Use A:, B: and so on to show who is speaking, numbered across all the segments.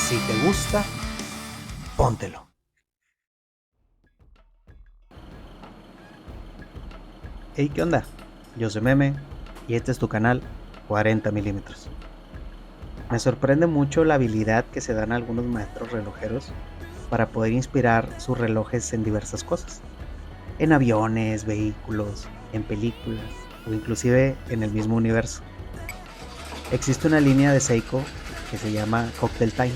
A: Si te gusta, póntelo. Hey, ¿qué onda? Yo soy Meme y este es tu canal 40 milímetros. Me sorprende mucho la habilidad que se dan algunos maestros relojeros para poder inspirar sus relojes en diversas cosas. En aviones, vehículos, en películas o inclusive en el mismo universo. Existe una línea de Seiko que se llama Cocktail Time,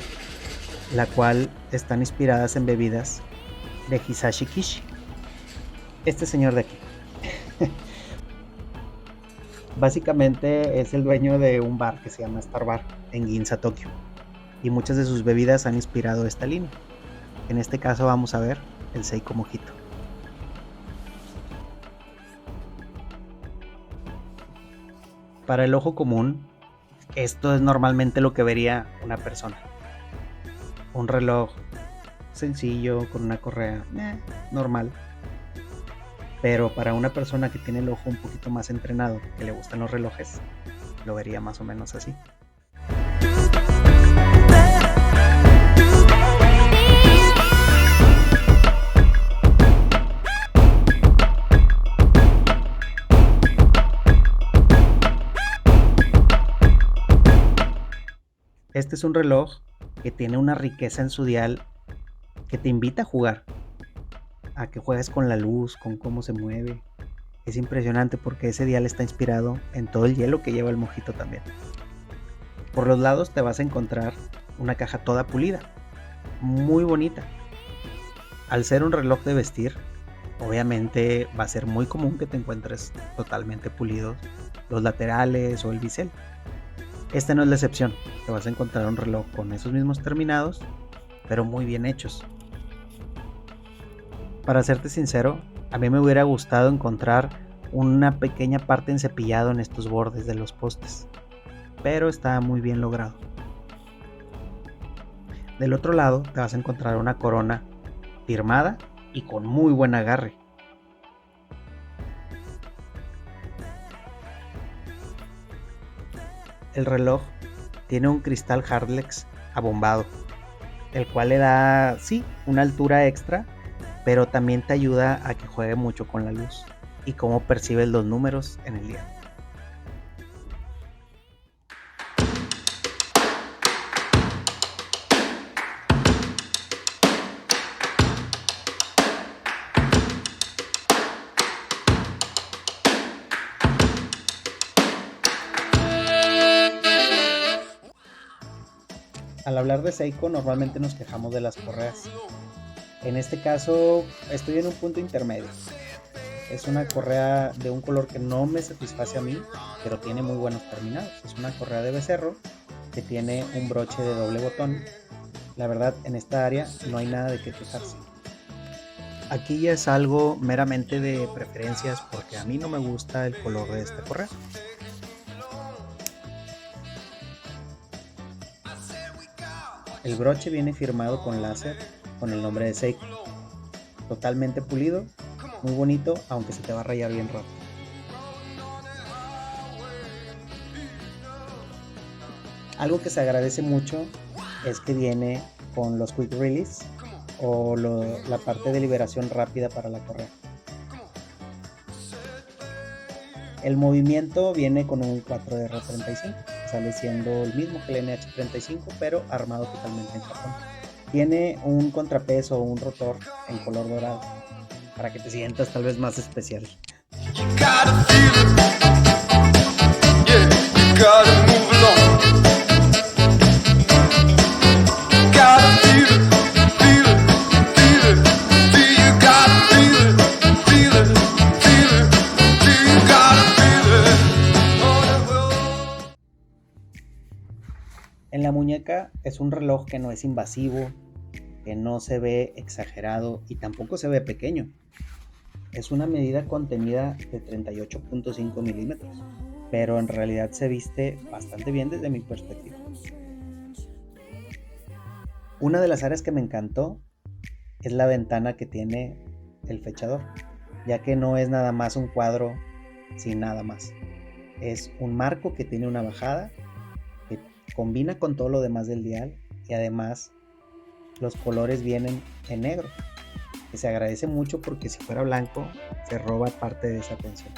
A: la cual están inspiradas en bebidas de Hisashi Kishi, este señor de aquí. Básicamente es el dueño de un bar que se llama Star Bar en Ginza, Tokio, y muchas de sus bebidas han inspirado esta línea. En este caso vamos a ver el Seiko Mojito. Para el ojo común, esto es normalmente lo que vería una persona. Un reloj sencillo con una correa normal. Pero para una persona que tiene el ojo un poquito más entrenado, que le gustan los relojes, lo vería más o menos así. Este es un reloj que tiene una riqueza en su dial que te invita a jugar, a que juegues con la luz, con cómo se mueve. Es impresionante porque ese dial está inspirado en todo el hielo que lleva el mojito también. Por los lados te vas a encontrar una caja toda pulida, muy bonita. Al ser un reloj de vestir, obviamente va a ser muy común que te encuentres totalmente pulidos los laterales o el bisel. Este no es la excepción, te vas a encontrar un reloj con esos mismos terminados, pero muy bien hechos. Para serte sincero, a mí me hubiera gustado encontrar una pequeña parte en cepillado en estos bordes de los postes, pero está muy bien logrado. Del otro lado te vas a encontrar una corona firmada y con muy buen agarre. El reloj tiene un cristal Hardlex abombado, el cual le da, sí, una altura extra, pero también te ayuda a que juegue mucho con la luz y cómo percibes los números en el día. Al hablar de Seiko normalmente nos quejamos de las correas. En este caso estoy en un punto intermedio. Es una correa de un color que no me satisface a mí, pero tiene muy buenos terminados. Es una correa de becerro que tiene un broche de doble botón. La verdad, en esta área no hay nada de qué quejarse. Aquí ya es algo meramente de preferencias porque a mí no me gusta el color de esta correa. El broche viene firmado con láser con el nombre de Seiko. Totalmente pulido, muy bonito, aunque se te va a rayar bien rápido. Algo que se agradece mucho es que viene con los quick release o la parte de liberación rápida para la correa. El movimiento viene con un 4R35, sale siendo el mismo que el NH35, pero armado totalmente en Japón. Tiene un contrapeso o un rotor en color dorado, para que te sientas tal vez más especial. En la muñeca es un reloj que no es invasivo, que no se ve exagerado y tampoco se ve pequeño. Es una medida contenida de 38.5 milímetros, pero en realidad se viste bastante bien desde mi perspectiva. Una de las áreas que me encantó es la ventana que tiene el fechador, ya que no es nada más un cuadro sin nada más. Es un marco que tiene una bajada, que combina con todo lo demás del dial y además los colores vienen en negro, que se agradece mucho porque si fuera blanco se roba parte de esa atención.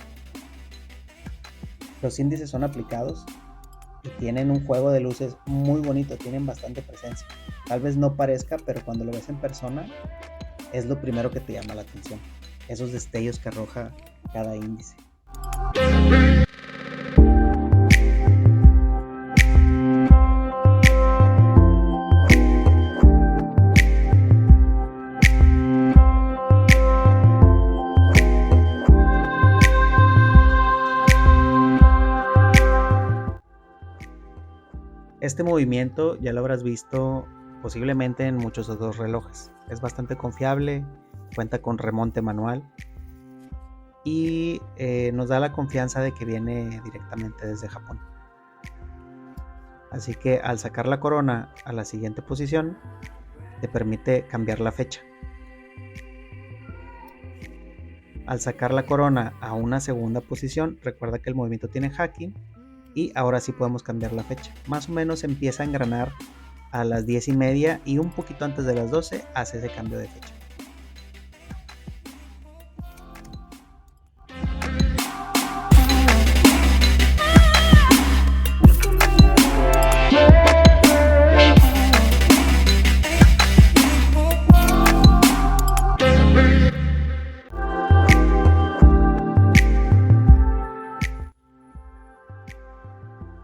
A: Los índices son aplicados y tienen un juego de luces muy bonito, tienen bastante presencia. Tal vez no parezca, pero cuando lo ves en persona es lo primero que te llama la atención, esos destellos que arroja cada índice. Este movimiento ya lo habrás visto posiblemente en muchos otros relojes. Es bastante confiable, cuenta con remonte manual y nos da la confianza de que viene directamente desde Japón. Así que al sacar la corona a la siguiente posición, te permite cambiar la fecha. Al sacar la corona a una segunda posición, recuerda que el movimiento tiene hacking y ahora sí podemos cambiar la fecha. Más o menos empieza a engranar a las 10:30 y un poquito antes de las 12 hace ese cambio de fecha.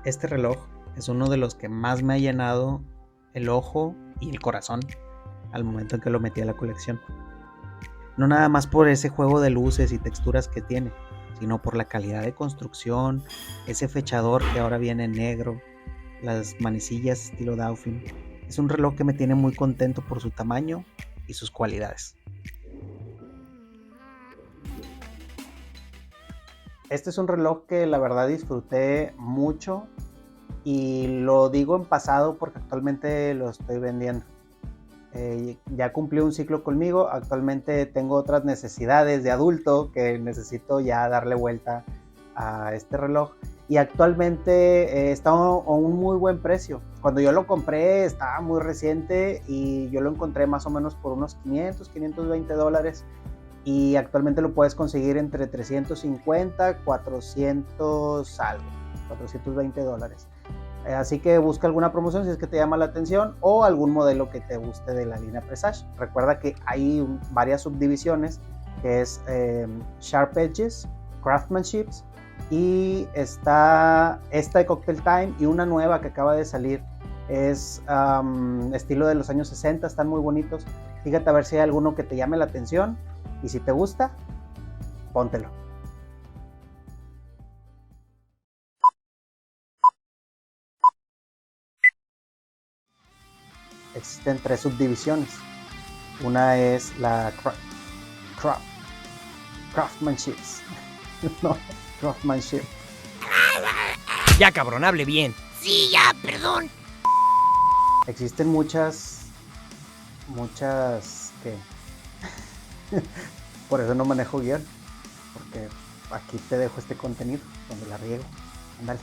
A: Este reloj es uno de los que más me ha llenado el ojo y el corazón al momento en que lo metí a la colección. No nada más por ese juego de luces y texturas que tiene, sino por la calidad de construcción, ese fechador que ahora viene en negro, las manecillas estilo Dauphine. Es un reloj que me tiene muy contento por su tamaño y sus cualidades. Este es un reloj que la verdad disfruté mucho y lo digo en pasado porque actualmente lo estoy vendiendo. Ya cumplió un ciclo conmigo, actualmente tengo otras necesidades de adulto que necesito ya darle vuelta a este reloj y actualmente está a un muy buen precio. Cuando yo lo compré estaba muy reciente y yo lo encontré más o menos por unos $520 y actualmente lo puedes conseguir entre 350, 400 algo, $420. Así que busca alguna promoción si es que te llama la atención o algún modelo que te guste de la línea Presage. Recuerda que hay varias subdivisiones que es Sharp Edges, Craftsmanship y está esta de Cocktail Time y una nueva que acaba de salir es estilo de los años 60, están muy bonitos. Fíjate a ver si hay alguno que te llame la atención y si te gusta, póntelo. Existen 3 subdivisiones. Una es la Craftsmanship. No, Craftsmanship.
B: Ya, cabrón, hable bien.
C: Sí, ya, perdón.
A: Existen muchas que por eso no manejo guión, porque aquí te dejo este contenido donde la riego. Ándale.